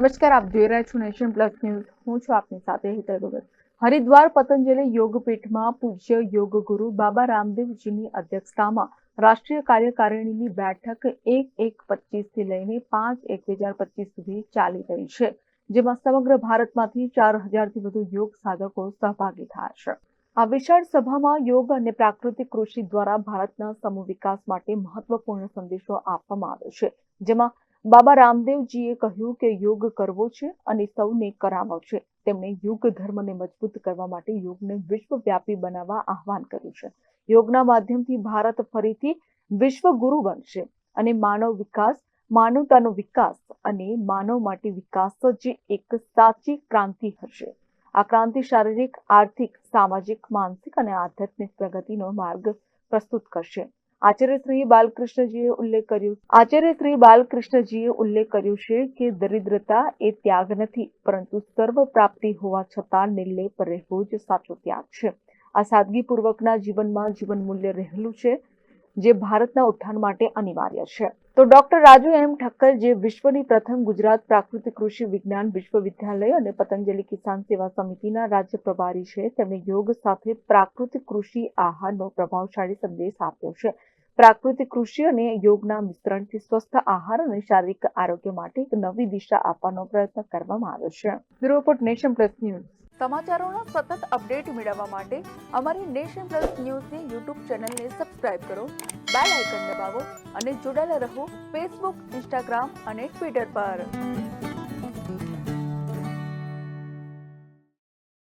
નમસ્કાર, આપ જોઈ રહ્યા છો નેશન પ્લસ ન્યૂઝ. હું છું આપની સાથે હેતલ ભગત. હરિદ્વાર પતંજલિ યોગપીઠમાં પૂજ્ય યોગ ગુરુ બાબા રામદેવજીની અધ્યક્ષતામાં રાષ્ટ્રીય કાર્યકારિણીની બેઠક 1/1/25 થી લઈને 5/1/2025 સુધી ચાલી રહી છે, જેમાં સમગ્ર ભારતમાંથી 4000થી વધુ યોગ સાધકો સહભાગી થયા છે. આ વિશાળ સભામાં યોગ અને પ્રાકૃતિક કૃષિ દ્વારા ભારતના સમૂહ વિકાસ માટે મહત્વપૂર્ણ સંદેશો આપવામાં આવ્યો છે, જેમાં બાબા રામદેવજીએ કહ્યું કે યોગ કરવો છે અને સૌને કરાવવો છે. તેમણે યુગ ધર્મને મજબૂત કરવા માટે યોગને વિશ્વવ્યાપી બનાવવા આહ્વાન કર્યું છે. યોગના માધ્યમથી ભારત ફરીથી વિશ્વગુરુ બનશે અને માનવ વિકાસ, માનવતાનો વિકાસ અને માનવ માટે વિકાસ જ એક સાચી ક્રાંતિ હશે. આ ક્રાંતિ શારીરિક, આર્થિક, સામાજિક, માનસિક અને આધ્યાત્મિક પ્રગતિનો માર્ગ પ્રસ્તુત કરશે. આચાર્ય શ્રી બાલકૃષ્ણજીએ ઉલ્લેખ કર્યો છે કે દરિદ્રતા એ ત્યાગ નથી, પરંતુ સર્વ પ્રાપ્તિ હોવા છતાં નિર્લેપ રહેવો જ સાચો ત્યાગ છે. આ સાદગીપૂર્વકના જીવનમાં જીવન મૂલ્ય રહેલું છે, જે ભારતના ઉત્થાન માટે અનિવાર્ય છે. તો ડોક્ટર રાજુ એમ ઠક્કર, જે વિશ્વની પ્રથમ ગુજરાત પ્રાકૃતિક કૃષિ વિજ્ઞાન વિશ્વવિદ્યાલય અને પતંજલિ કિસાન સેવા સમિતિના રાજ્ય પ્રભારી છે, તેમણે યોગ સાથે પ્રાકૃતિક કૃષિ આહારનો પ્રભાવશાળી સંદેશ આપ્યો છે. પ્રાકૃતિક કૃષિ અને યોગના મિશ્રણથી સ્વસ્થ આહાર અને શારીરિક આરોગ્ય માટે એક નવી દિશા આપવાનો પ્રયત્ન કરવામાં આવ્યો છે. Bureau report, Nation Plus News. સમાચારોના સતત અપડેટ મેળવવા માટે અમારી નેશન પ્લસ ન્યૂઝની યુટ્યુબ ચેનલને સબસ્ક્રાઇબ કરો, બેલ આઇકન દબાવો અને જોડાયેલા રહો ફેસબુક, ઇન્સ્ટાગ્રામ અને ટ્વિટર પર.